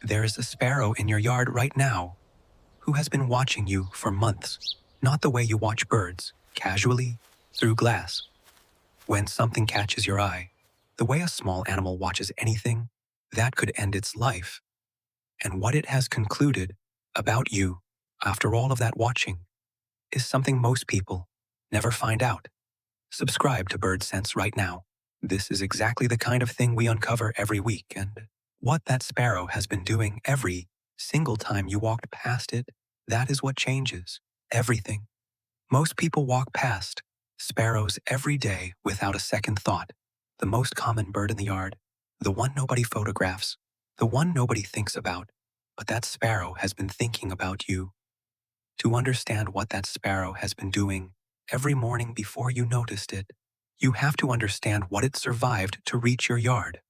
There is a sparrow in your yard right now who has been watching you for months, not the way you watch birds, casually, through glass. When something catches your eye, the way a small animal watches anything, that could end its life. And what it has concluded about you after all of that watching is something most people never find out. Subscribe to Bird Sense right now. This is exactly the kind of thing we uncover every week, and what that sparrow has been doing every single time you walked past it, that is what changes everything. Most people walk past sparrows every day without a second thought. The most common bird in the yard, the one nobody photographs, the one nobody thinks about, but that sparrow has been thinking about you. To understand what that sparrow has been doing every morning before you noticed it, you have to understand what it survived to reach your yard.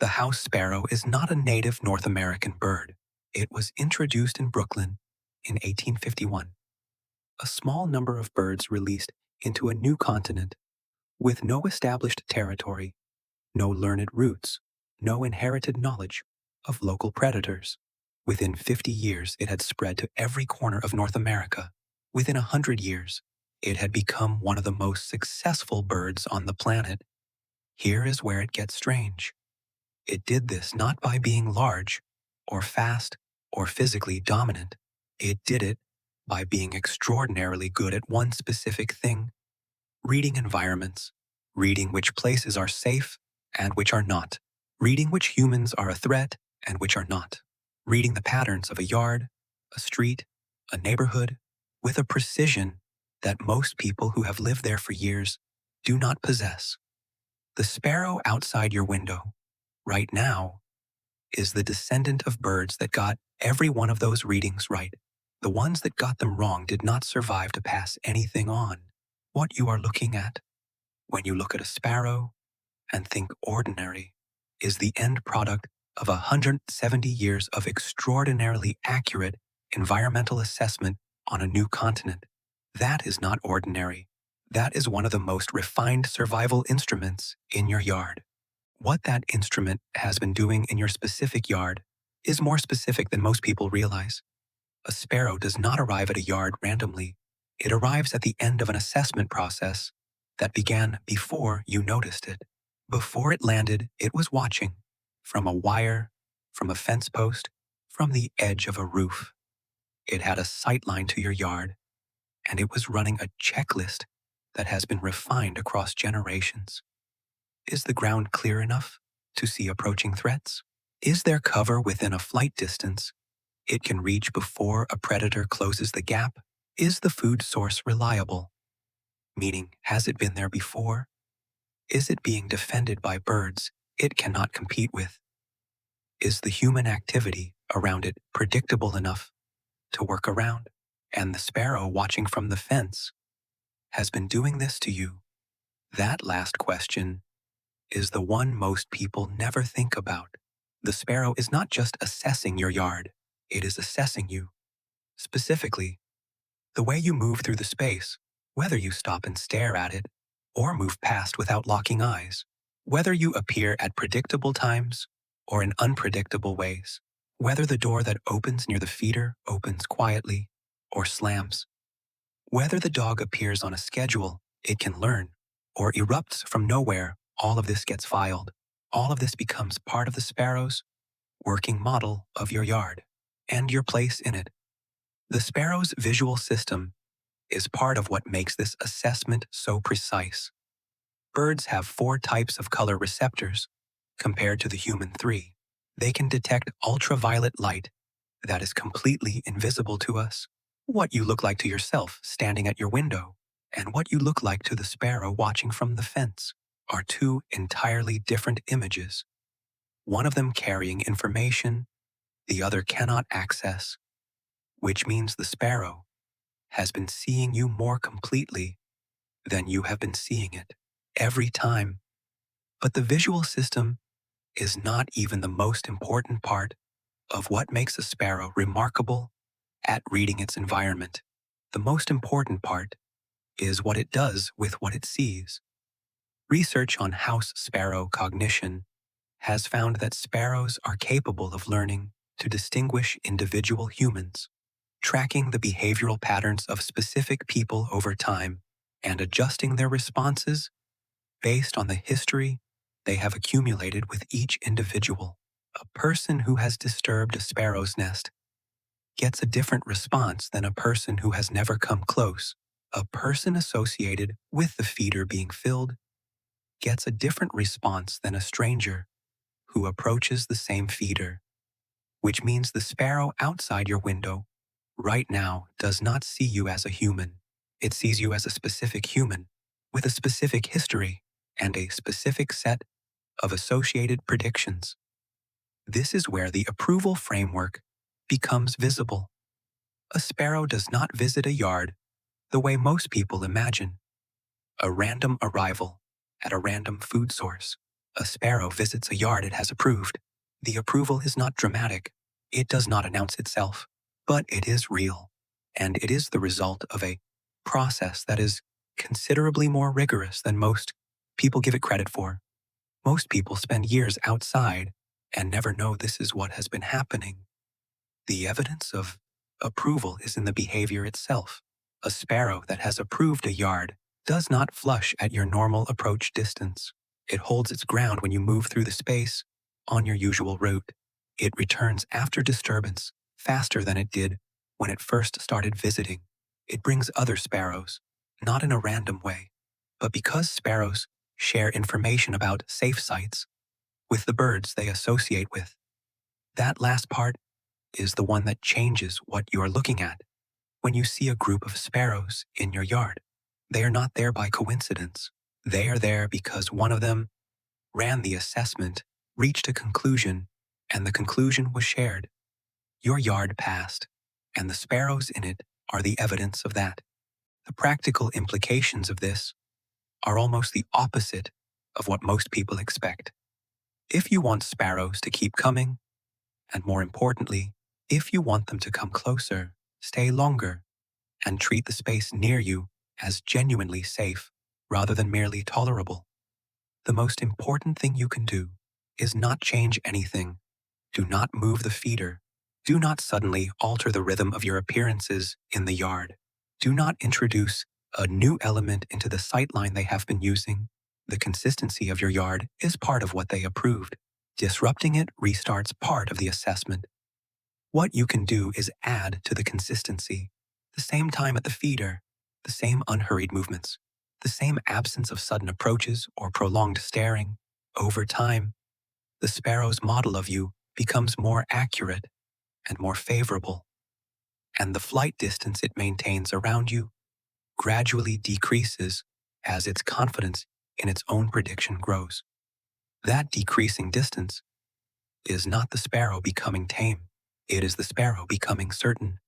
The house sparrow is not a native North American bird. It was introduced in Brooklyn in 1851. A small number of birds released into a new continent with no established territory, no learned roots, no inherited knowledge of local predators. Within 50 years, it had spread to every corner of North America. Within 100 years, it had become one of the most successful birds on the planet. Here is where it gets strange. It did this not by being large, or fast, or physically dominant. It did it by being extraordinarily good at one specific thing: reading environments, reading which places are safe and which are not, reading which humans are a threat and which are not, reading the patterns of a yard, a street, a neighborhood, with a precision that most people who have lived there for years do not possess. The sparrow outside your window, right now, is the descendant of birds that got every one of those readings right. The ones that got them wrong did not survive to pass anything on. What you are looking at, when you look at a sparrow and think ordinary, is the end product of 170 years of extraordinarily accurate environmental assessment on a new continent. That is not ordinary. That is one of the most refined survival instruments in your yard. What that instrument has been doing in your specific yard is more specific than most people realize. A sparrow does not arrive at a yard randomly. It arrives at the end of an assessment process that began before you noticed it. Before it landed, it was watching from a wire, from a fence post, from the edge of a roof. It had a sight line to your yard, and it was running a checklist that has been refined across generations. Is the ground clear enough to see approaching threats? Is there cover within a flight distance it can reach before a predator closes the gap? Is the food source reliable? Meaning, has it been there before? Is it being defended by birds it cannot compete with? Is the human activity around it predictable enough to work around? And the sparrow watching from the fence has been doing this to you. That last question is the one most people never think about. The sparrow is not just assessing your yard, it is assessing you. Specifically, the way you move through the space, whether you stop and stare at it, or move past without locking eyes, whether you appear at predictable times or in unpredictable ways, whether the door that opens near the feeder opens quietly or slams, whether the dog appears on a schedule it can learn or erupts from nowhere. All of this gets filed. All of this becomes part of the sparrow's working model of your yard and your place in it. The sparrow's visual system is part of what makes this assessment so precise. Birds have 4 types of color receptors compared to the human 3. They can detect ultraviolet light that is completely invisible to us. What you look like to yourself standing at your window and what you look like to the sparrow watching from the fence are 2 entirely different images. One of them carrying information the other cannot access, which means the sparrow has been seeing you more completely than you have been seeing it every time. But the visual system is not even the most important part of what makes a sparrow remarkable at reading its environment. The most important part is what it does with what it sees. Research on house sparrow cognition has found that sparrows are capable of learning to distinguish individual humans, tracking the behavioral patterns of specific people over time and adjusting their responses based on the history they have accumulated with each individual. A person who has disturbed a sparrow's nest gets a different response than a person who has never come close. A person associated with the feeder being filled gets a different response than a stranger who approaches the same feeder, which means the sparrow outside your window right now does not see you as a human. It sees you as a specific human with a specific history and a specific set of associated predictions. This is where the approval framework becomes visible. A sparrow does not visit a yard the way most people imagine. A random arrival at a random food source. A sparrow visits a yard it has approved. The approval is not dramatic. It does not announce itself, but it is real, and it is the result of a process that is considerably more rigorous than most people give it credit for. Most people spend years outside and never know this is what has been happening. The evidence of approval is in the behavior itself. A sparrow that has approved a yard does not flush at your normal approach distance. It holds its ground when you move through the space on your usual route. It returns after disturbance faster than it did when it first started visiting. It brings other sparrows, not in a random way, but because sparrows share information about safe sites with the birds they associate with. That last part is the one that changes what you are looking at. When you see a group of sparrows in your yard, they are not there by coincidence. They are there because one of them ran the assessment, reached a conclusion, and the conclusion was shared. Your yard passed, and the sparrows in it are the evidence of that. The practical implications of this are almost the opposite of what most people expect. If you want sparrows to keep coming, and more importantly, if you want them to come closer, stay longer, and treat the space near you as genuinely safe rather than merely tolerable, the most important thing you can do is not change anything. Do not move the feeder. Do not suddenly alter the rhythm of your appearances in the yard. Do not introduce a new element into the sightline they have been using. The consistency of your yard is part of what they approved. Disrupting it restarts part of the assessment. What you can do is add to the consistency. The same time at the feeder, the same unhurried movements, the same absence of sudden approaches or prolonged staring. Over time, the sparrow's model of you becomes more accurate and more favorable, and the flight distance it maintains around you gradually decreases as its confidence in its own prediction grows. That decreasing distance is not the sparrow becoming tame. It is the sparrow becoming certain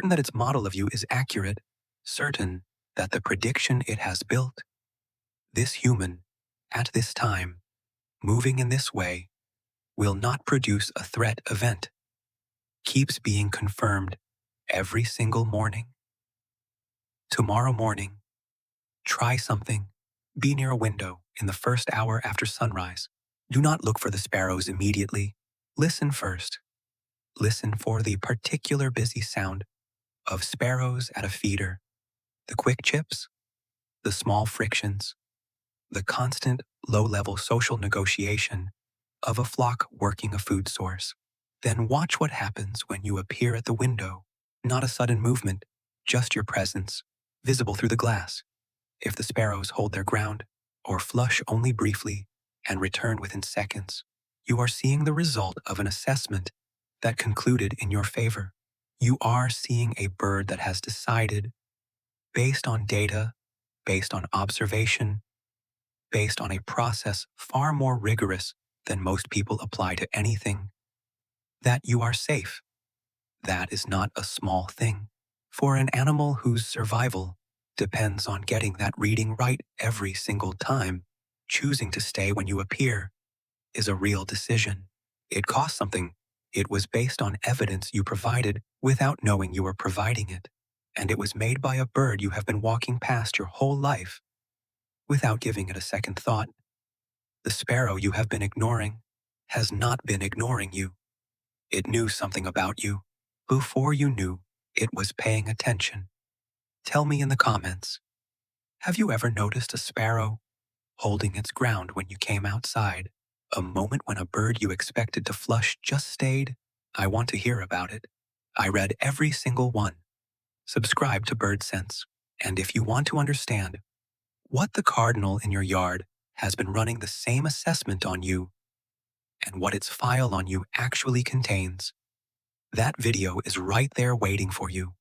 that its model of you is accurate, certain that the prediction it has built, this human, at this time, moving in this way, will not produce a threat event, keeps being confirmed every single morning. Tomorrow morning, try something. Be near a window in the first hour after sunrise. Do not look for the sparrows immediately. Listen first. Listen for the particular busy sound of sparrows at a feeder, the quick chips, the small frictions, the constant low-level social negotiation of a flock working a food source. Then watch what happens when you appear at the window. Not a sudden movement, just your presence, visible through the glass. If the sparrows hold their ground, or flush only briefly and return within seconds, you are seeing the result of an assessment that concluded in your favor. You are seeing a bird that has decided, based on data, based on observation, based on a process far more rigorous than most people apply to anything, that you are safe. That is not a small thing. For an animal whose survival depends on getting that reading right every single time, choosing to stay when you appear is a real decision. It costs something. It was based on evidence you provided without knowing you were providing it, and it was made by a bird you have been walking past your whole life without giving it a second thought. The sparrow you have been ignoring has not been ignoring you. It knew something about you before you knew it was paying attention. Tell me in the comments, have you ever noticed a sparrow holding its ground when you came outside? A moment when a bird you expected to flush just stayed? I want to hear about it. I read every single one. Subscribe to Bird Sense. And if you want to understand what the cardinal in your yard has been running the same assessment on you and what its file on you actually contains, that video is right there waiting for you.